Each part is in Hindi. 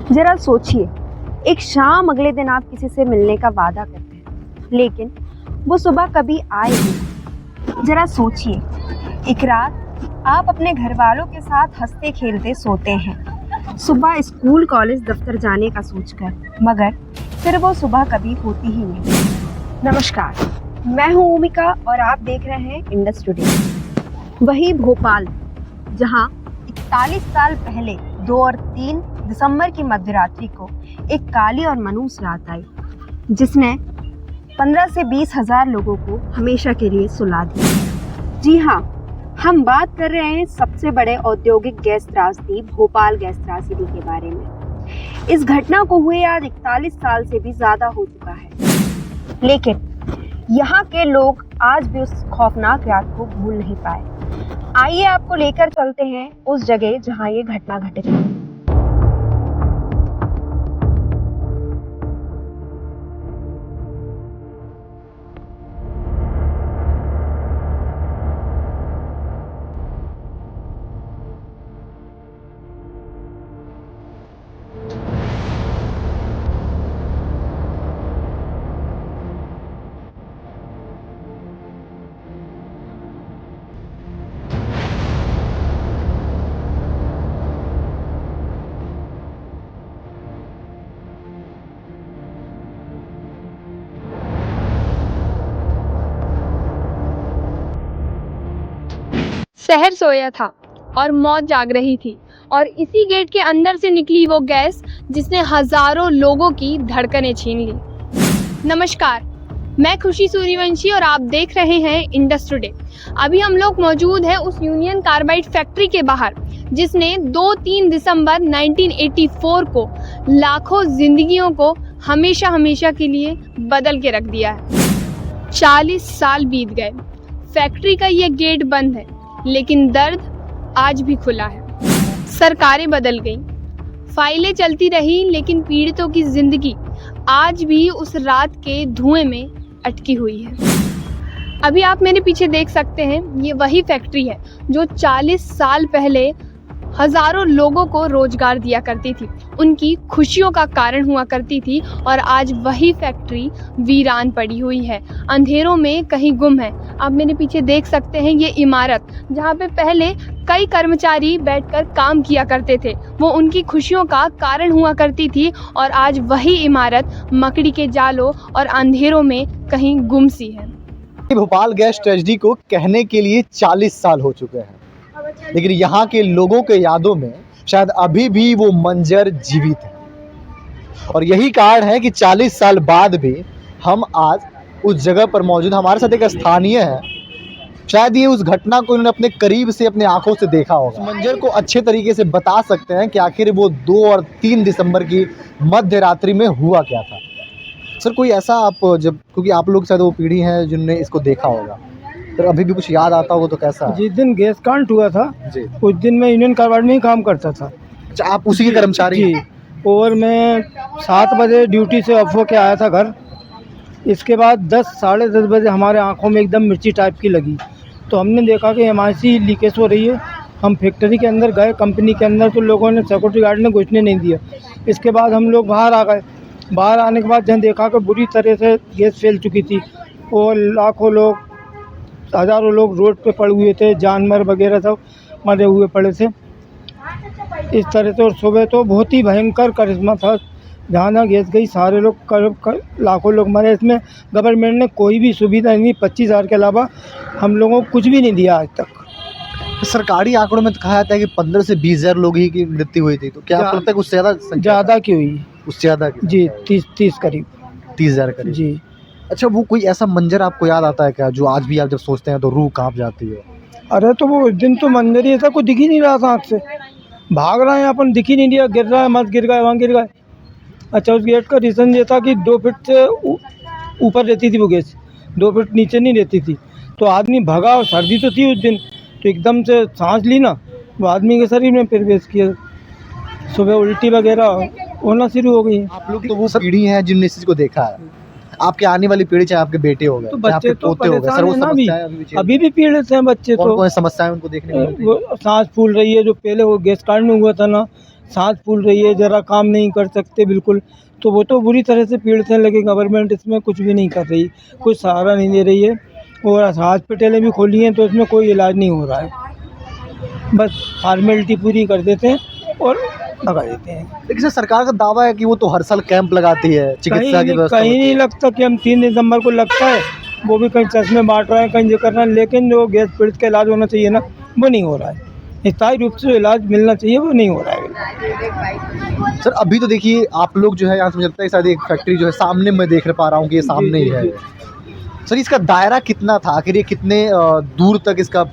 जरा सोचिए, एक शाम अगले दिन आप किसी से मिलने का वादा करते हैं, लेकिन वो सुबह कभी आए नहीं। जरा सोचिए, एक रात आप अपने घर वालों के साथ हंसते खेलते सोते हैं, सुबह स्कूल कॉलेज दफ्तर जाने का सोचकर, मगर फिर वो सुबह कभी होती ही नहीं। नमस्कार, मैं हूँ ओमिका और आप देख रहे हैं इंडस टुडे। वही भोपाल, जहाँ 41 साल पहले 2 और 3 दिसंबर की मध्यरात्रि को एक काली और मनहूस रात आई, जिसने 15 से 20 हजार लोगों को हमेशा के लिए सुला दिया। जी हाँ, हम बात कर रहे हैं सबसे बड़े औद्योगिक गैस त्रासदी भोपाल गैस त्रासदी के बारे में। इस घटना को हुए आज 41 साल से भी ज्यादा हो चुका है, लेकिन यहाँ के लोग आज भी उस खौफनाक रात को भूल नहीं पाए। आइए आपको लेकर चलते हैं उस जगह जहाँ ये घटना घटित हुई। शहर सोया था और मौत जाग रही थी, और इसी गेट के अंदर से निकली वो गैस जिसने हजारों लोगों की धड़कनें छीन ली। नमस्कार, मैं खुशी सूर्यवंशी और आप देख रहे हैं इंडस टुडे। अभी हम लोग मौजूद हैं उस यूनियन कार्बाइड फैक्ट्री के बाहर, जिसने 2-3 दिसंबर 1984 को लाखों जिंदगियों को हमेशा हमेशा के लिए बदल के रख दिया है। 40 साल बीत गए, फैक्ट्री का ये गेट बंद है, लेकिन दर्द आज भी खुला है। सरकारें बदल गईं, फाइलें चलती रही, लेकिन पीड़ितों की जिंदगी आज भी उस रात के धुएं में अटकी हुई है। अभी आप मेरे पीछे देख सकते हैं, ये वही फैक्ट्री है जो 40 साल पहले हजारों लोगों को रोजगार दिया करती थी, उनकी खुशियों का कारण हुआ करती थी, और आज वही फैक्ट्री वीरान पड़ी हुई है, अंधेरों में कहीं गुम है। आप मेरे पीछे देख सकते हैं ये इमारत, जहाँ पे पहले कई कर्मचारी बैठकर काम किया करते थे, वो उनकी खुशियों का कारण हुआ करती थी, और आज वही इमारत मकड़ी के जालों और अंधेरों में कहीं गुम सी है। भोपाल गैस ट्रेजेडी को कहने के लिए 40 साल हो चुके हैं, लेकिन यहाँ के लोगों के यादों में शायद अभी भी वो मंजर जीवित है। और यही कारण है कि 40 साल बाद भी हम आज उस जगह पर मौजूद। हमारे साथ एक स्थानीय है, शायद ये उस घटना को इन्होंने अपने करीब से अपने आंखों से देखा होगा। उस मंजर को अच्छे तरीके से बता सकते हैं कि आखिर वो 2 और 3 दिसंबर की मध्य रात्रि में हुआ क्या था। सर, कोई ऐसा आप जब, क्योंकि आप लोग शायद वो पीढ़ी हैं जिनने इसको देखा होगा, तो अभी भी कुछ याद आता होगा तो कैसा? जिस दिन गैस कांड हुआ था जी, उस दिन मैं यूनियन कार्बाइड में ही काम करता था। अच्छा, आप उसी के कर्मचारी जी, और मैं 7 बजे ड्यूटी से ऑफ होके आया था घर। इसके बाद 10 साढ़े 10 बजे हमारे आंखों में एकदम मिर्ची टाइप की लगी, तो हमने देखा कि MIC लीकेज हो रही है। हम फैक्ट्री के अंदर गए, कंपनी के अंदर, तो लोगों ने, सिक्योरिटी गार्ड ने घुसने नहीं दिया। इसके बाद हम लोग बाहर आ गए। बाहर आने के बाद जहाँ देखा कि बुरी तरह से गैस फैल चुकी थी, और लाखों लोग, हज़ारों लोग रोड पे पड़े हुए थे, जानवर वगैरह सब मरे हुए पड़े थे इस तरह से। और सुबह तो बहुत ही भयंकर करिश्मा था, जहाँ जहाँ गैस गई सारे लोग, लाखों लोग मरे। इसमें गवर्नमेंट ने कोई भी सुविधा नहीं, 25,000 के अलावा हम लोगों को कुछ भी नहीं दिया आज तक। सरकारी आंकड़ों में तो कहा जाता है कि 15 से 20 हजार लोग ही की मृत्यु हुई थी, तो क्या आपको लगता है उससे ज़्यादा की हुई? उससे ज़्यादा जी, 30 करीब। 30,000 करीब जी। अच्छा, वो कोई ऐसा मंजर आपको याद आता है क्या, जो आज भी आप जब सोचते हैं तो रूह कांप जाती है? अरे तो वो उस दिन तो मंजर ही ऐसा, कोई दिख ही नहीं रहा था आँख से। भाग रहे हैं अपन, दिख ही नहीं दिया, गिर रहा है, मत गिर गए, वहाँ गिर गए। अच्छा, उस गेट का रीज़न ये था कि 2 फीट से ऊपर रहती थी वो गैस, 2 फीट नीचे नहीं रहती थी। तो आदमी भगा, और सर्दी तो थी उस दिन, तो एकदम से सांस ली ना, वो आदमी के शरीर में प्रवेश किया। सुबह उल्टी वगैरह होना शुरू हो गई। आप लोग तो वो पीढ़ी है जिनने इस चीज़ को देखा है। आपके आने वाली पीढ़ी, चाहे आपके बेटे हो गए, तो बच्चे तो पोते हो गए, सर, वो समस्याएं अभी भी पीड़ित हैं बच्चे। तो कौन समस्याएं उनको देखने को मिलती है? वो सांस फूल रही है, जो पहले वो गैस कांड में हुआ था ना, सांस फूल रही है, ज़रा काम नहीं कर सकते बिल्कुल। तो वो तो बुरी तरह से पीड़ित हैं, लेकिन गवर्नमेंट इसमें कुछ भी नहीं कर रही, कोई सहारा नहीं दे रही है। और हॉस्पिटलें भी खोली हैं तो उसमें कोई इलाज नहीं हो रहा है, बस फॉर्मेलिटी पूरी कर देते हैं और लगा देते हैं। लेकिन सर सरकार का दावा है कि वो तो हर साल कैंप लगाती है, चिकित्सा की व्यवस्था कहीं होती नहीं है। लगता कि हम 3 दिसंबर को लगता है, वो भी कहीं चश्मे बांट रहे हैं, कहीं जो कर रहे हैं, लेकिन जो गैस पीड़ित का इलाज होना चाहिए ना, वो नहीं हो रहा है। स्थायी रूप से जो इलाज मिलना चाहिए वो नहीं हो रहा है। सर अभी तो देखिए आप लोग जो है यहाँ से मुझे लगता है शायद एक फैक्ट्री जो है सामने मैं देख पा रहा हूँ कि ये सामने ही है। सर इसका दायरा कितना था, आखिर ये कितने दूर तक इसका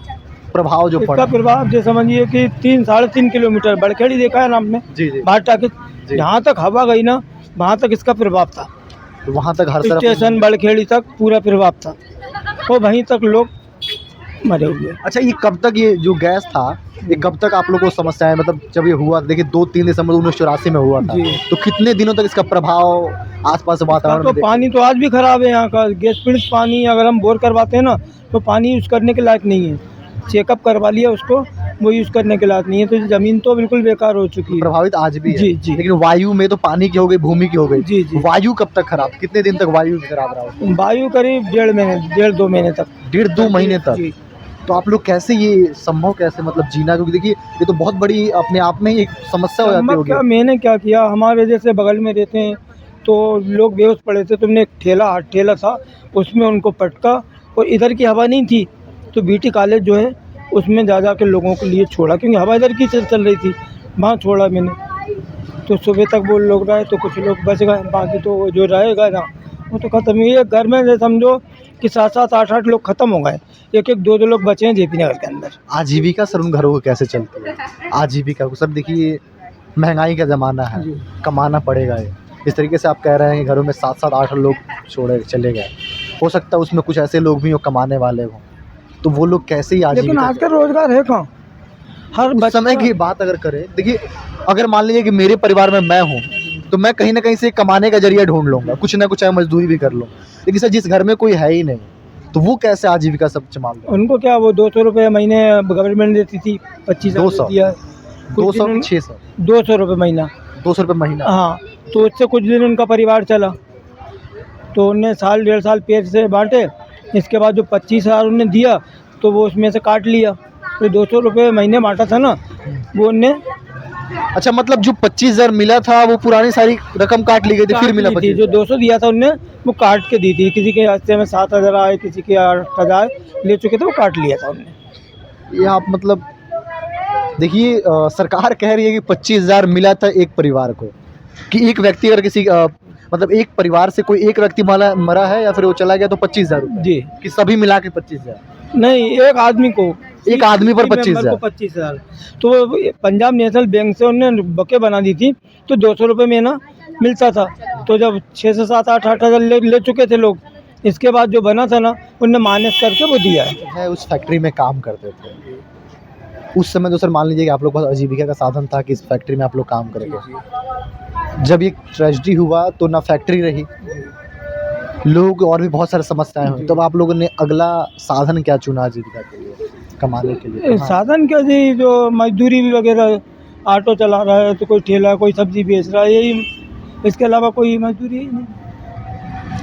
प्रभाव जो इसका पड़ा? प्रभाव जो समझिए कि 3-3.5 किलोमीटर बड़खेड़ी देखा है ना आपने, जी जी भाटा के जी। जहाँ तक हवा गई ना, वहाँ तक इसका प्रभाव था। तो वहाँ तक हर तरफ स्टेशन बड़खेड़ी तक पूरा प्रभाव था, और वहीं तक लोग मरे हुए। अच्छा ये कब तक ये जो गैस था ये कब तक आप लोगों को समस्या है, मतलब जब ये हुआ देखिए 2-3 दिसंबर 1984 में हुआ था, जी। तो कितने दिनों तक इसका प्रभाव आसपास वातावरण तो में पानी तो आज भी खराब है यहाँ का, गैस पीड़ित पानी। अगर हम बोर करवाते हैं ना तो पानी यूज़ करने के लायक नहीं है, चेकअप करवा लिया उसको, वो यूज़ करने के लायक नहीं है। तो ज़मीन तो बिल्कुल बेकार हो चुकी है। प्रभावित आज भी है। जी, जी। लेकिन वायु में तो पानी की हो गई, भूमि की हो गई। जी, जी। वायु कब तक खराब, कितने दिन तक वायु खराब रहा? वायु करीब 1.5-2 महीने तक। 1.5-2 महीने तक। जी। तो आप लोग कैसे ये संभव कैसे मतलब जीना, क्योंकि देखिए ये तो बहुत बड़ी अपने आप में ही एक समस्या हो जाती संभव होगी। क्या, मैंने क्या किया, हमारे जैसे बगल में रहते हैं तो लोग बेहोश पड़े थे, तुमने एक ठेला हाथ ठेला था उसमें उनको पटका, और इधर की हवा नहीं थी तो बीटी कॉलेज जो है उसमें जा के लोगों के लिए छोड़ा, क्योंकि हवा इधर की चल रही थी, वहाँ छोड़ा मैंने। तो सुबह तक वो लोग रहे तो कुछ लोग बच गए, बाकी तो जो रहेगा ना वो तो ख़त्म ही है। घर में समझो कि 7-7 8-8 लोग ख़त्म हो गए, 1-1 2-2 लोग बचे हैं जेपी नगर के अंदर। आजीविका सर उन घरों को कैसे चलती है? आजीविका को सर देखिए महंगाई का ज़माना है, जी। कमाना पड़ेगा। ये इस तरीके से आप कह रहे हैं कि घरों में 7-7 8 लोग छोड़े चले गए, हो सकता है उसमें कुछ ऐसे लोग भी हो कमाने वाले हों, तो वो लोग कैसे ही लेकिन आजीविका आज का रोजगार है कहाँ? हर उस समय की बात अगर करें, देखिए अगर मान लीजिए कि मेरे परिवार में मैं हूँ तो मैं कहीं ना कहीं से कमाने का जरिया ढूंढ लूंगा, कुछ ना कुछ चाहे मजदूरी भी कर लूँ। लेकिन सर जिस घर में कोई है ही नहीं तो वो कैसे आजीविका सब संभाल लें? उनको क्या, वो 200 रुपये महीने गवर्नमेंट देती थी, 25 200 दिया, 200 600 200 रुपये महीना। 200 रुपये महीना। हाँ, तो उससे कुछ दिन उनका परिवार चला, तो उनने साल 1.5 साल पेट से बांटे। इसके बाद जो 25,000 उन्हें दिया तो वो उसमें से काट लिया, तो 200 रुपये महीने बांटा था ना, वो उनने अच्छा मतलब जो 25,000 मिला था वो पुरानी सारी रकम काट ली गई थी, फिर मिला काट ली थी। 25,000। जो 200 दिया था उनने वो काट के दी थी, किसी के हिस्से में 7,000 आए, किसी के 8,000 ले चुके थे, वो काट लिया था उनने। ये आप मतलब देखिए सरकार कह रही है कि 25,000 मिला था एक परिवार को, कि एक व्यक्ति अगर किसी मतलब एक परिवार से कोई एक व्यक्ति मरा है या फिर वो चला गया तो 25,000 रुपये, जी कि सभी मिला के 25,000? नहीं, एक आदमी को, एक आदमी पर मेंबर 25,000। को 25,000। तो वो पंजाब नेशनल बैंक से उन्होंने बके बना दी थी, तो 200 रुपये महीना मिलता था। तो जब 6 से 7 8,000 ले चुके थे लोग, इसके बाद जो बना था ना उनने माइनस करके वो दिया है। है उस फैक्ट्री में काम करते थे उस समय, तो सर मान लीजिए कि आप लोग पास आजीविका का साधन था कि इस फैक्ट्री में आप लोग काम करेंगे। जब ये ट्रेजेडी हुआ तो ना फैक्ट्री रही, लोग और भी बहुत सारी समस्याएं हुई, तब आप लोगों ने अगला साधन क्या चुना आजीविका के लिए, कमाने के लिए? साधन क्या जी, जो मजदूरी भी वगैरह, ऑटो चला रहा है तो कोई ठेला, कोई सब्जी बेच रहा है, यही, इसके अलावा कोई मजदूरी ही नहीं,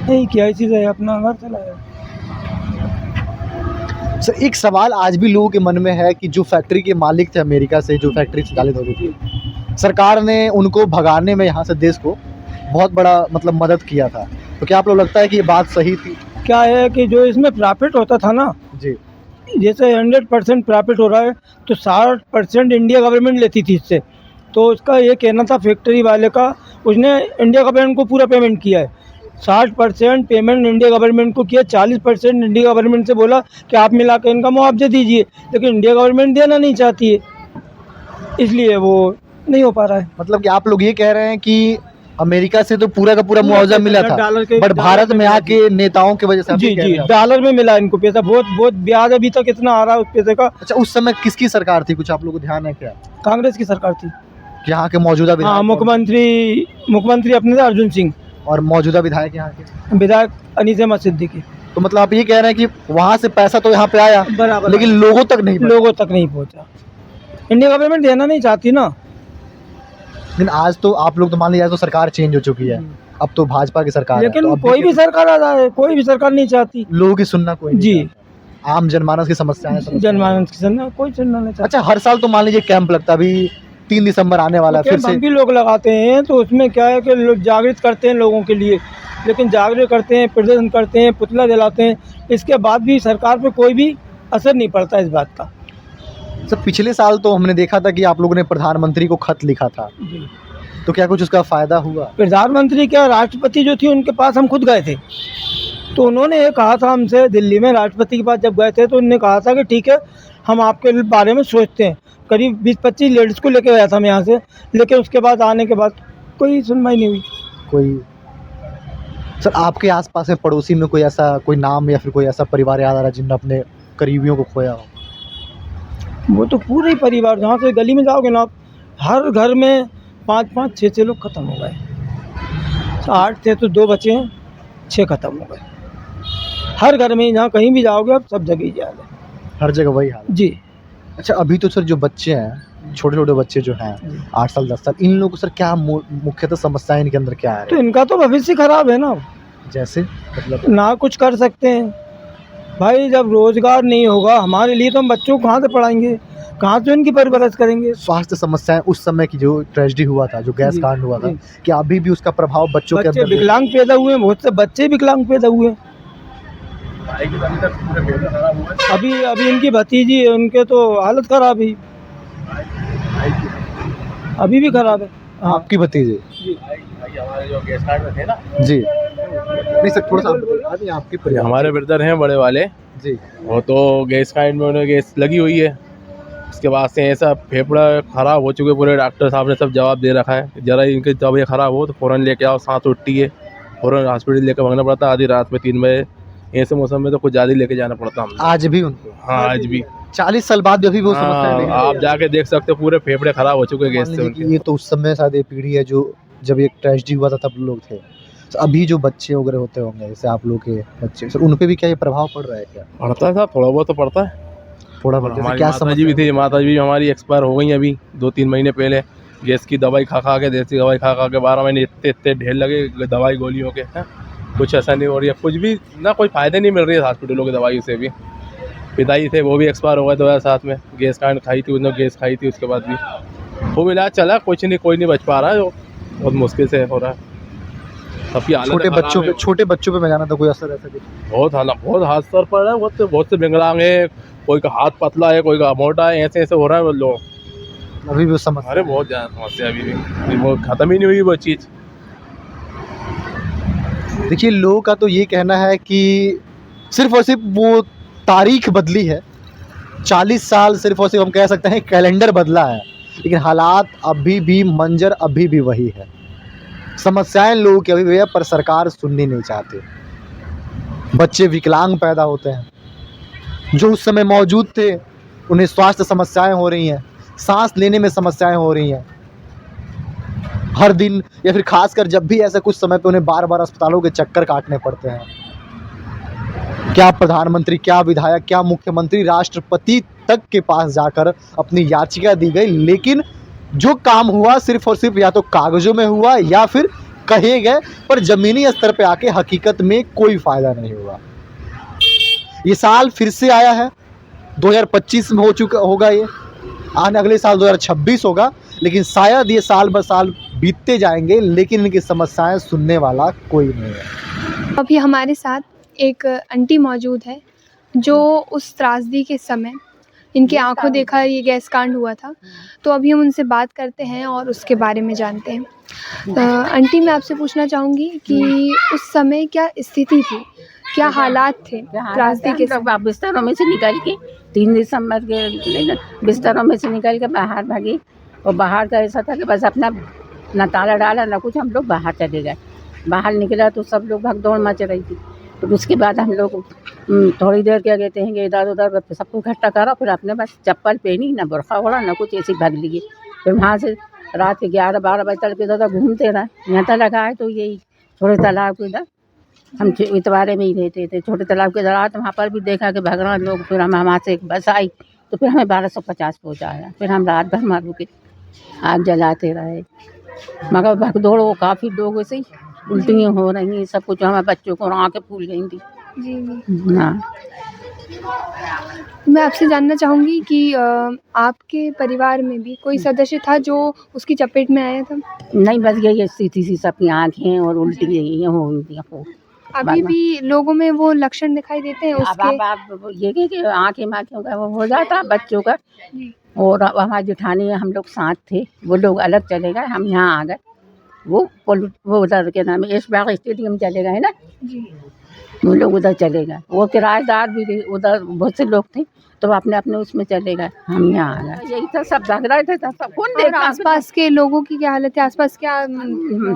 यही क्या चीज़ है, अपना घर चलाया। सर एक सवाल आज भी लोगों के मन में है कि जो फैक्ट्री के मालिक थे अमेरिका से, जो फैक्ट्री संचालित हो रही थी, सरकार ने उनको भगाने में यहाँ से देश को बहुत बड़ा मतलब मदद किया था, तो क्या आप लोग लगता है कि ये बात सही थी? क्या है कि जो इसमें प्रॉफिट होता था ना, जी जैसे 100% प्रॉफिट हो रहा है तो 60% इंडिया गवर्नमेंट लेती थी इससे। तो उसका ये कहना था फैक्ट्री वाले का, उसने इंडिया गवर्नमेंट को पूरा पेमेंट किया है, 60% पेमेंट इंडिया गवर्नमेंट को किया, 40% इंडिया गवर्नमेंट से बोला कि आप मिला के इनका मुआवजा दीजिए, लेकिन इंडिया गवर्नमेंट देना नहीं चाहती है, इसलिए वो नहीं हो पा रहा है। मतलब कि आप लोग ये कह रहे हैं कि अमेरिका से तो पूरा का पूरा मुआवजा मिला था, डॉलर के, बट भारत में आके नेताओं की वजह से आप जी ये कह जी रहे हैं। डॉलर में मिला इनको पैसा, बहुत ब्याज अभी तक इतना आ रहा है उस पैसे का। अच्छा उस समय किसकी सरकार थी, कुछ आप लोगों को ध्यान है क्या? कांग्रेस की सरकार थी। यहाँ के मौजूदा हाँ, विधायक मुख्यमंत्री अपने थे अर्जुन सिंह, और मौजूदा विधायक यहाँ के, विधायक अनीस अहमद सिद्दीकी। तो मतलब आप ये कह रहे हैं कि वहाँ से पैसा तो यहाँ पे आया बराबर, लेकिन लोगों तक नहीं पहुंचा। लोगों तक नहीं पहुंचा, इंडिया गवर्नमेंट देना नहीं चाहती ना। लेकिन आज तो आप लोग तो मान लीजिए, आज तो सरकार चेंज हो चुकी है, अब तो भाजपा की सरकार है, लेकिन तो अब कोई भी सरकार आ जाए, कोई भी सरकार नहीं चाहती लोगों की सुनना कोई नहीं जी। चाहता। आम जनमानस की समस्याएं जनमानस की सुनना कोई सुनना नहीं चाहता। अच्छा, हर साल तो मान लीजिए कैंप लगता है, अभी 3 दिसंबर आने वाला है, फिर कैंप से हम भी लोग लगाते हैं, तो उसमें क्या है कि लोग जागृत करते हैं लोगों के लिए, लेकिन जागृत करते हैं, प्रदर्शन करते हैं, पुतला जलाते हैं, इसके बाद भी सरकार पे कोई भी असर नहीं पड़ता इस बात का। सर पिछले साल तो हमने देखा था कि आप लोगों ने प्रधानमंत्री को खत लिखा था, जी। तो क्या कुछ उसका फायदा हुआ? प्रधानमंत्री क्या, राष्ट्रपति जो थी उनके पास हम खुद गए थे, तो उन्होंने ये कहा था हमसे, दिल्ली में राष्ट्रपति के पास जब गए थे तो उन्होंने कहा था कि ठीक है, हम आपके बारे में सोचते हैं। करीब 20-25 लेडीज़ को लेके गया था मैं यहाँ से, लेकिन उसके बाद आने के बाद कोई सुनवाई नहीं हुई। कोई सर आपके आसपास में पड़ोसी में कोई ऐसा कोई नाम या फिर कोई ऐसा परिवार याद आ रहा है जिनने अपने करीबियों को खोया हो? वो तो पूरे ही परिवार, जहाँ से गली में जाओगे ना आप, हर घर में 5-5, 6-6 लोग ख़त्म हो गए। 8 थे तो 2 बचे हैं, 6 ख़त्म हो गए। हर घर में, जहाँ कहीं भी जाओगे आप, सब जगह ही हाल है। हर जगह वही हाल है। जी। अच्छा, अभी तो सर जो बच्चे हैं, छोटे छोटे बच्चे जो हैं, 8 साल 10 साल, इन लोगों को सर क्या मुख्यतः समस्याएं इनके अंदर क्या तो है? इनका तो भविष्य खराब है ना, जैसे मतलब ना कुछ कर सकते हैं भाई। जब रोजगार नहीं होगा हमारे लिए, तो हम बच्चों को कहाँ से पढ़ाएंगे, कहाँ से उनकी परवरिश करेंगे। स्वास्थ्य समस्याएं, उस समय की जो ट्रेजेडी हुआ था, जो गैस जी, कांड हुआ था, जी। क्या अभी भी उसका प्रभाव बच्चों के बच्चे अंदर विकलांग पैदा हुए हैं, बहुत से बच्चे विकलांग पैदा हुए हैं। अभी अभी इनकी भतीजी है, उनके तो हालत खराब है, अभी भी खराब है। हाँ। आपकी भतीजे? हमारे जो गैस कार्ड में थे ना जी नहीं सर, थोड़ा सा आपके परिवार हमारे ब्रदर हैं बड़े वाले, जी वो तो गैस कार्ड में उन्हें गैस लगी हुई है। उसके बाद से ऐसा फेफड़ा ख़राब हो चुके, पूरे डॉक्टर साहब ने सब जवाब दे रखा है, ज़रा इनकी तबीयत ख़राब हो तो फ़ौरन लेके आओ, सांस उठती है, फ़ौरन हॉस्पिटल लेके भागना पड़ता है, आधी रात में 3 बजे। ऐसे मौसम में तो कुछ ज़्यादा ही लेके जाना पड़ता हम। आज भी उनको? हाँ आज भी। 40 साल बाद भी वो समस्या हाँ, नहीं आप जाके देख सकते हो, पूरे फेफड़े ख़राब हो चुके हैं गैस से उनके। ये तो उस समय शायद ये पीढ़ी है जो जब ये ट्रेजेडी हुआ था तब लोग थे। तो अभी जो बच्चे वगैरह होते होंगे, जैसे आप लोग के बच्चे, सर उन पे भी क्या ये प्रभाव पड़ रहा है क्या? पड़ता है साहब, थोड़ा बहुत तो पड़ता है। थोड़ा और बहुत जैसे हमारी क्या माता जी भी थी, माता जी भी हमारी एक्सपायर हो गई अभी 2-3 महीने पहले। गैस की दवाई खा खा के, देसी दवाई खा खा के 12 महीने इतने ढेर लगे दवाई गोलियों के, हैं? कुछ ऐसा नहीं हो रही है, कुछ भी ना, कोई फ़ायदे नहीं मिल रही है हॉस्पिटलों की दवाई से भी। पिताजी थे वो भी एक्सपायर हो गए 2007 में, गैस कांड खाई थी उन्होंने, गैस खाई थी, उसके बाद भी खूब इलाज चला, कुछ नहीं, कोई नहीं बच पा रहा है, बहुत मुश्किल से हो रहा है सबकी हालत। छोटे बच्चों पे मैं जाना था, कोई असर ऐसा कुछ? बहुत हाथ सर पड़ रहा है, बहुत से विकलांग है, कोई का हाथ पतला है, कोई का मोटा है, ऐसे ऐसे हो रहा है वो लोग। अभी भी उस समस्या? अरे बहुत ज़्यादा समस्या अभी भी, वो ख़त्म ही नहीं हुई वो चीज़। देखिए, लोगों का तो ये कहना है कि सिर्फ और सिर्फ वो तारीख बदली है, 40 साल सिर्फ और सिर्फ हम कह सकते हैं कैलेंडर बदला है, लेकिन हालात अभी भी, मंजर अभी भी वही है। समस्याएं लोगों की अभी भी है, पर सरकार सुननी नहीं चाहती। बच्चे विकलांग पैदा होते हैं, जो उस समय मौजूद थे उन्हें स्वास्थ्य समस्याएं हो रही हैं, सांस लेने में समस्याएं हो रही हैं हर दिन, या फिर खासकर जब भी ऐसा कुछ समय पे उन्हें बार बार अस्पतालों के चक्कर काटने पड़ते हैं। क्या प्रधानमंत्री, क्या विधायक, क्या मुख्यमंत्री, राष्ट्रपति तक के पास जाकर अपनी याचिका दी गई, लेकिन जो काम हुआ सिर्फ और सिर्फ या तो कागजों में हुआ या फिर कहे गए, पर जमीनी स्तर पे आके हकीकत में कोई फायदा नहीं हुआ। ये साल फिर से आया है, 2025 में हो चुका होगा, ये आने अगले साल 2026 होगा, लेकिन शायद ये साल ब साल बीतते जाएंगे, लेकिन इनकी समस्याएं सुनने वाला कोई नहीं है। अभी हमारे साथ एक आंटी मौजूद है जो उस त्रासदी के समय इनकी आंखों देखा ये गैस कांड हुआ था, तो अभी हम उनसे बात करते हैं और उसके बारे में जानते हैं। आंटी, मैं आपसे पूछना चाहूँगी कि उस समय क्या स्थिति थी, क्या हालात थे त्रासदी के समय? बिस्तरों में से निकल के 3 दिसंबर के बिस्तरों में से निकल के बाहर भागी, और बाहर का ऐसा था कि बस अपना न ताला डाला न कुछ, हम लोग बाहर चले गए। बाहर निकला तो सब लोग भाग दौड़ मच रही थी। तो उसके बाद हम लोग थोड़ी देर क्या कहते हैं कि इधर उधर सबको इकट्ठा करा, फिर अपने बस चप्पल पहनी, ना बुरखा ओढ़ा, ना कुछ, ऐसे भाग लिए। फिर वहाँ से रात के 11-12 बजे तक इधर घूमते रहे। यहाँ तक लगा है तो यही छोटे तालाब के इधर हम इतवारे में ही रहते थे, छोटे तालाब के इधर, तो वहाँ पर भी देखा कि भाग रहे लोग। फिर हम वहाँ से एक बस आई तो फिर हमें 1250 पहुँचाया। फिर हम रात भर मारू के आग जलाते रहे, मगर भगदौड़ वो काफ़ी लोगों से उल्टियाँ हो रही हैं, सब कुछ हमारे बच्चों को आँखें फूल गई थी। जी जी। हाँ, मैं आपसे जानना चाहूँगी कि आपके परिवार में भी कोई सदस्य था जो उसकी चपेट में आया था? नहीं बच गई स्थिति सी, सबकी आँखें और उल्टी ये हो गई हो। अभी भी लोगों में वो लक्षण दिखाई देते हैं अब उसके? आप ये कि आँखें माँखों का वो हो जाता बच्चों का। जी। और अब हमारी जेठानी है, हम लोग साथ थे, वो लोग अलग चले गए, हम यहाँ आ गए। वो उधर के नाम ऐशबाग स्टेडियम चले गए ना, जी। वो लोग उधर चले गए। वो किराएदार भी थे, उधर बहुत से लोग थे, तो वो अपने अपने उसमें चले गए, हम यहाँ आ गए। यही था, सब भाग रहे थे, तो सब कौन और देखता। आसपास के लोगों की क्या हालत है? आसपास क्या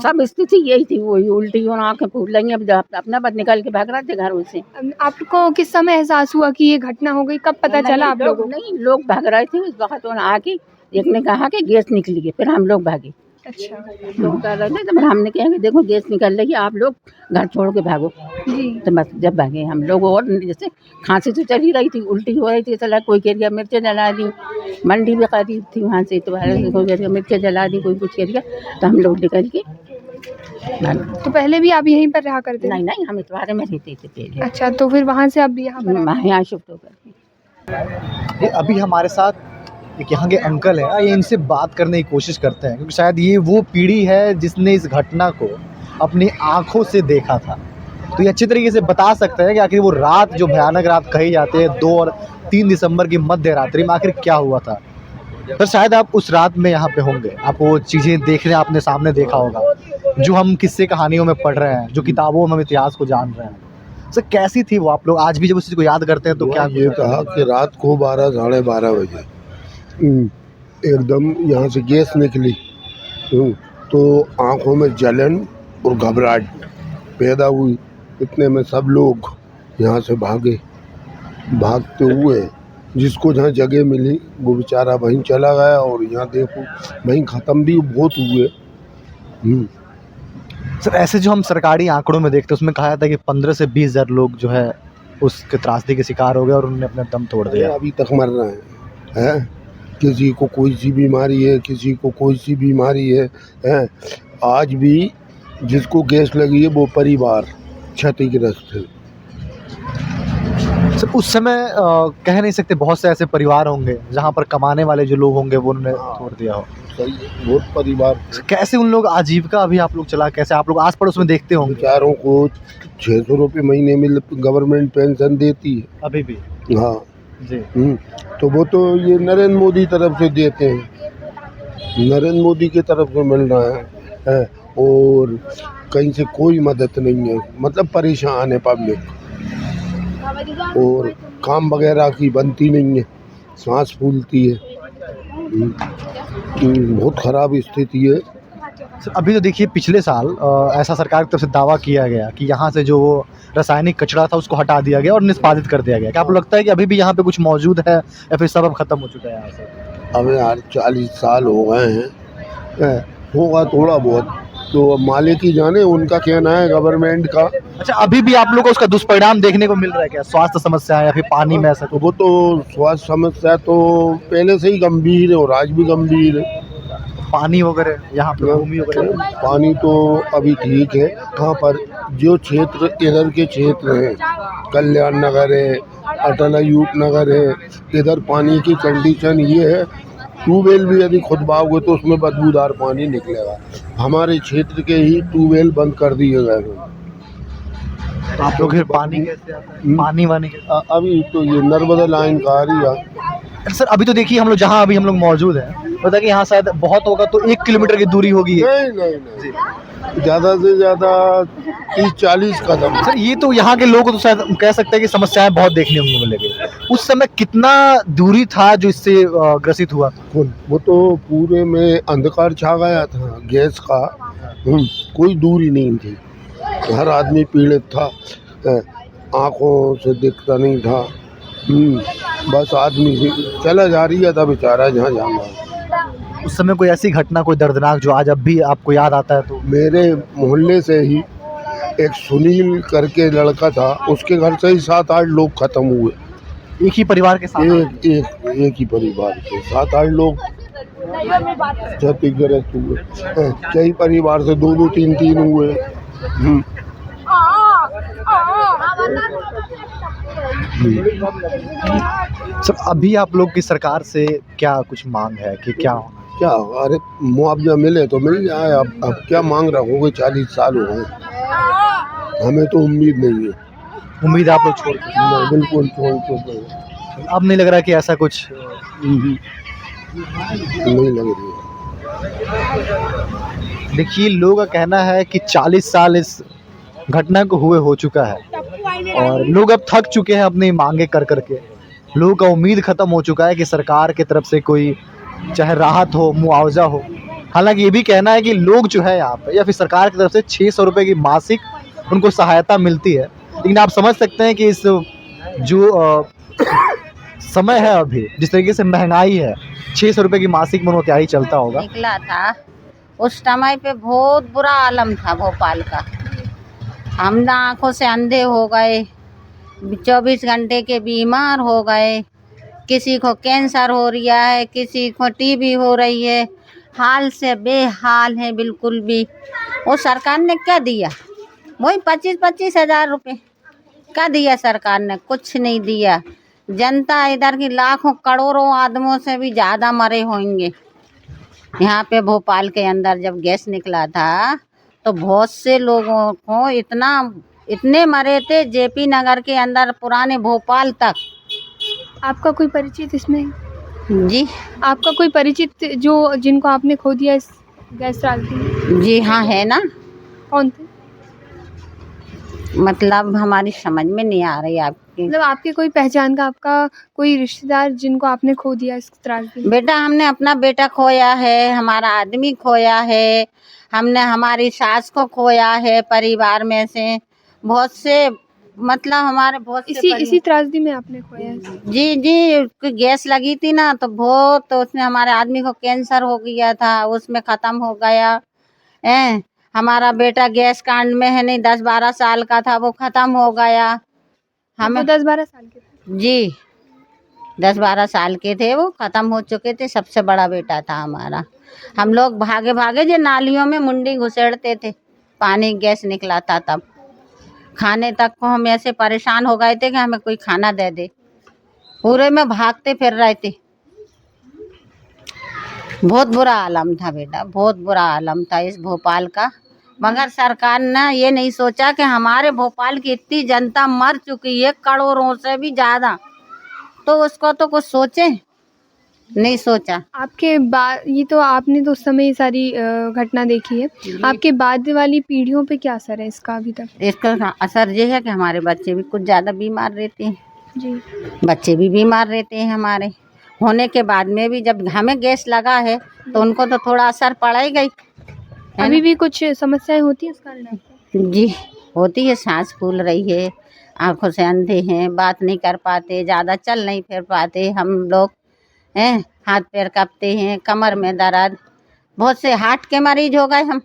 सब स्थिति यही थी, वही उल्टी और आँखें फूल रही हैं। अब अपना बस निकल के भाग रहे थे घरों से। आपको किस समय एहसास हुआ कि ये घटना हो गई? कब पता चला आप लोगों को? नहीं, लोग भाग रहे थे उस वक्त, और आके एक ने कहा कि गैस निकली है, फिर हम लोग भागे। अच्छा। लोग कह रहे थे, तो फिर हमने कहा कि देखो गैस निकल रही है, आप लोग घर छोड़ के भागो। जी। तो बस जब भागे हम लोग, और जैसे खांसी तो चली रही थी, उल्टी हो रही थी, चला कोई कह दिया मिर्चें जला दी, मंडी भी करीब थी वहाँ से, तो कोई कह दिया मिर्चें जला दी, कोई कुछ कह दिया, तो हम लोग निकल के भागे। तो पहले भी आप यहीं पर रहा करते थे? नहीं नहीं, हम इतवारे में रहते थे पहले। अच्छा, तो फिर वहाँ से अब यहाँ पर? यहाँ शिफ्ट हो गए। ये अभी हमारे साथ एक यहाँ के अंकल हैं, ये इनसे बात करने की कोशिश करते हैं, क्योंकि शायद ये वो पीढ़ी है जिसने इस घटना को अपनी आंखों से देखा था। तो ये अच्छी तरीके से बता सकते हैं कि आखिर वो रात, जो भयानक रात कही जाती है, 2 और 3 दिसंबर की मध्य रात्रि में आखिर क्या हुआ था। तो शायद आप उस रात में यहाँ पे होंगे, आप वो चीज़ें देखने आपने सामने देखा होगा जो हम किस्से कहानियों में पढ़ रहे हैं, जो किताबों में हम इतिहास को जान रहे हैं। सर कैसी थी वो? आप लोग आज भी जब उस चीज़ को याद करते हैं तो क्या? ये कहा कि रात को 12 साढ़े 12 बजे एकदम यहाँ से गैस निकली, तो आँखों में जलन और घबराहट पैदा हुई। इतने में सब लोग यहाँ से भागे। भागते हुए जिसको जहाँ जगह मिली वो बेचारा वहीं चला गया, और यहाँ देखो वहीं ख़त्म भी बहुत हुए। सर ऐसे जो हम सरकारी आंकड़ों में देखते हैं उसमें कहा जाता है कि 15 से 20 हज़ार लोग जो है उसके त्रासदी के शिकार हो गए और उन्होंने अपना दम तोड़ दिया। अभी तक मर रहे हैं। किसी को कोई सी बीमारी है, किसी को कोई सी बीमारी है। आज भी जिसको गैस लगी है वो परिवार क्षतिग्रस्त है। सर उस समय कह नहीं सकते, बहुत से ऐसे परिवार होंगे जहाँ पर कमाने वाले जो लोग होंगे वो उन्होंने तोड़ दिया हो। सही, बहुत परिवार। कैसे उन लोग आजीविका अभी आप लोग चला, कैसे आप लोग आस पड़ोस में देखते होंगे? बेचारों को 600 रुपये महीने में गवर्नमेंट पेंशन देती है अभी भी? हाँ जी। तो वो तो ये नरेंद्र मोदी तरफ से देते हैं, नरेंद्र मोदी की तरफ से मिल रहा है, और कहीं से कोई मदद नहीं है। मतलब परेशान है पब्लिक, और काम वगैरह की बनती नहीं है, सांस फूलती है। बहुत ख़राब स्थिति है। सर अभी तो देखिए पिछले साल ऐसा सरकार की तरफ से दावा किया गया कि यहाँ से जो वो रासायनिक कचरा था उसको हटा दिया गया और निष्पादित कर दिया गया। क्या आपको लगता है कि अभी भी यहाँ पे कुछ मौजूद है या फिर सब अब खत्म हो चुका है यहाँ से? अब यार 40 साल हो गए हैं, होगा थोड़ा बहुत, तो मालिक ही जाने, उनका कहना है गवर्नमेंट का। अच्छा, अभी भी आप लोग को उसका दुष्परिणाम देखने को मिल रहा है क्या? स्वास्थ्य समस्या या फिर पानी में ऐसा? तो वो तो स्वास्थ्य समस्या तो पहले से ही गंभीर है और आज भी गंभीर है। पानी वगैरह यहाँ पे, भूमि वगैरह? पानी तो अभी ठीक है। कहाँ पर जो क्षेत्र इधर के क्षेत्र हैं, कल्याण नगर है, अटल अयूब नगर है, इधर पानी की कंडीशन ये है, ट्यूबवेल भी यदि खुदवाओगे तो उसमें बदबूदार पानी निकलेगा। हमारे क्षेत्र के ही ट्यूबवेल बंद कर दिए गए हैं। आप लोग फिर पानी कैसे आता है? पानी वानी अभी तो ये नर्मदा लाइन का आ रही है। सर अभी तो देखिए हम लोग जहाँ अभी हम लोग मौजूद हैं, पता कि यहाँ शायद बहुत होगा तो 1 किलोमीटर की दूरी होगी। नहीं, ज़्यादा से ज़्यादा 30-40 कदम। सर ये तो यहाँ के लोग तो शायद कह सकते हैं कि समस्याएं बहुत देखने को मिलेगी। उस समय कितना दूरी था जो इससे ग्रसित हुआ? वो तो पूरे में अंधकार छा गया था गैस का। कोई दूरी नहीं थी, हर आदमी पीड़ित था, आँखों से दिखता नहीं था। बस आदमी चला जा रही था बेचारा जहाँ जाना। उस समय कोई ऐसी घटना, कोई दर्दनाक जो आज अब भी आपको याद आता है तो? मेरे मोहल्ले से ही एक सुनील करके लड़का था, उसके घर से ही 7-8 लोग खत्म हुए। एक ही परिवार के साथ? एक ही परिवार के 7-8 लोग क्षतिग्रस्त हुए। कई परिवार से 2-2, 3-3 हुए। सब अभी आप लोग की सरकार से क्या कुछ मांग है कि क्या होना है? क्या अरे मुआवजा मिले तो मिल जाए। अब क्या मांग रखोगे, 40 साल हो गए, हमें तो उम्मीद नहीं है। उम्मीद आप लोग छोड़ के ना, बिल्कुल छोड़ चुके हैं। अब नहीं लग रहा कि ऐसा कुछ नहीं लग रही है। देखिए, लोगों का कहना है कि 40 साल इस घटना को हुए हो चुका है और लोग अब थक चुके हैं अपनी मांगे कर करके। लोगों का उम्मीद खत्म हो चुका है कि सरकार की तरफ से कोई चाहे राहत हो, मुआवजा हो। हालांकि ये भी कहना है कि लोग जो है यहाँ पे या फिर सरकार की तरफ से 600 रुपये की मासिक उनको सहायता मिलती है, लेकिन आप समझ सकते हैं कि इस जो समय है अभी, जिस तरीके से महंगाई है, 600 रुपये की मासिक में उनको क्या ही चलता होगा। निकला था उस समय पे बहुत बुरा आलम था भोपाल का। हम ना आँखों से अंधे हो गए, 24 घंटे के बीमार हो गए, किसी को कैंसर हो रहा है, किसी को टीबी हो रही है, हाल से बेहाल है बिल्कुल भी। वो सरकार ने क्या दिया? वही 25-25 हज़ार रुपये क्या दिया सरकार ने? कुछ नहीं दिया। जनता इधर की लाखों करोड़ों आदमियों से भी ज़्यादा मरे होंगे। यहाँ पे भोपाल के अंदर जब गैस निकला था तो बहुत से लोगों को इतने मरे थे, जेपी नगर के अंदर पुराने भोपाल तक। आपका कोई परिचित इसमें? जी आपका कोई परिचित जो जिनको आपने खो दिया इस गैस त्रासदी में? जी हाँ, है ना। कौन थे? मतलब हमारी समझ में नहीं आ रही आपकी। मतलब आपके कोई पहचान का, आपका कोई रिश्तेदार जिनको आपने खो दिया इस त्रासदी में? बेटा, हमने अपना बेटा खोया है, हमारा आदमी खोया है, हमने हमारी सास को खोया है। परिवार में से बहुत से, मतलब हमारे बहुत से इसी त्रासदी में आपने खोया है? जी, गैस लगी थी ना तो बहुत, तो उसमें हमारे आदमी को कैंसर हो गया था, उसमें ख़त्म हो गया है। हमारा बेटा गैस कांड में है नहीं, 10-12 साल का था, वो ख़त्म हो गया। हमें 10-12 साल के थे? जी 10-12 साल के थे, वो ख़त्म हो चुके थे। सबसे बड़ा बेटा था हमारा। हम लोग भागे भागे जो नालियों में मुंडी घुसेड़ते थे, पानी गैस निकला था तब। खाने तक को हम ऐसे परेशान हो गए थे कि हमें कोई खाना दे दे, पूरे में भागते फिर रहे थे। बहुत बुरा आलम था बेटा, बहुत बुरा आलम था इस भोपाल का। मगर सरकार ने ये नहीं सोचा कि हमारे भोपाल की इतनी जनता मर चुकी है, करोड़ों से भी ज़्यादा, तो उसको तो कुछ सोचे नहीं सोचा। आपके बाद, ये तो आपने तो उस समय ये सारी घटना देखी है, आपके बाद वाली पीढ़ियों पे क्या असर है इसका अभी तक? इसका असर ये है कि हमारे बच्चे भी कुछ ज़्यादा बीमार रहते हैं। जी, बच्चे भी बीमार रहते हैं हमारे। होने के बाद में भी जब हमें गैस लगा है तो उनको तो थोड़ा असर पड़ा ही गई। अभी भी कुछ समस्याएं होती हैं इस कारण आपको? जी होती है, सांस फूल रही है, आंखों से अंधे हैं, बात नहीं कर पाते, ज़्यादा चल नहीं फिर पाते हम लोग हैं, हाथ पैर कांपते हैं, कमर में दर्द, बहुत से हार्ट के मरीज हो गए हम।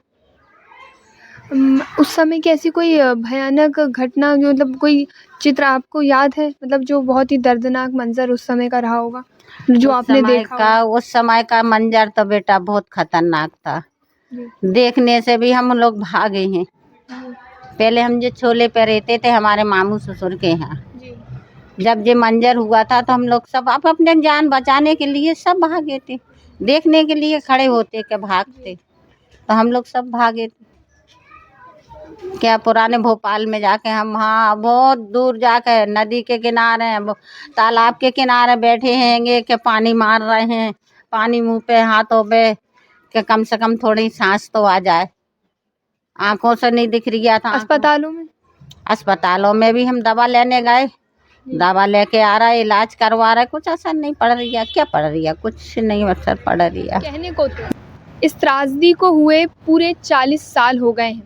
उस समय की ऐसी कोई भयानक घटना, जो मतलब कोई चित्र आपको याद है, मतलब जो बहुत ही दर्दनाक मंजर उस समय का रहा होगा, जो आपने देखा होगा? उस समय का मंजर तो बेटा बहुत खतरनाक था। देखने से भी हम लोग भागे हैं। पहले हम जो छोले पे रहते थे हमारे मामू ससुर के यहाँ, जब ये मंजर हुआ था तो हम लोग सब अपने जान बचाने के लिए सब भागे थे, देखने के लिए खड़े होते के भागते, तो हम लोग सब भागे थे। क्या पुराने भोपाल में जाके हम, हाँ बहुत दूर जाके नदी के किनारे, तालाब के किनारे बैठे हैंगे कि पानी मार रहे हैं, पानी मुंह पे हाथों पे, कि कम से कम थोड़ी सांस तो आ जाए। आंखों से नहीं दिख रहा था। अस्पतालों में भी हम दवा लेने गए, दवा लेके आ रहा है, इलाज करवा रहा है, कुछ असर नहीं पड़ रही है। क्या पड़ रही है? कुछ नहीं असर पड़ रही है। कहने को तो इस त्रासदी को हुए पूरे 40 साल हो गए हैं,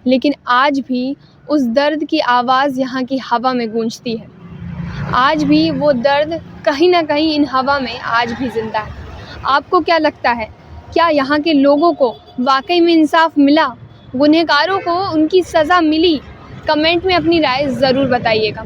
लेकिन आज भी उस दर्द की आवाज़ यहाँ की हवा में गूंजती है। आज भी वो दर्द कहीं ना कहीं इन हवा में आज भी जिंदा है। आपको क्या लगता है, क्या यहाँ के लोगों को वाकई में इंसाफ मिला? गुनहगारों को उनकी सज़ा मिली? कमेंट में अपनी राय ज़रूर बताइएगा।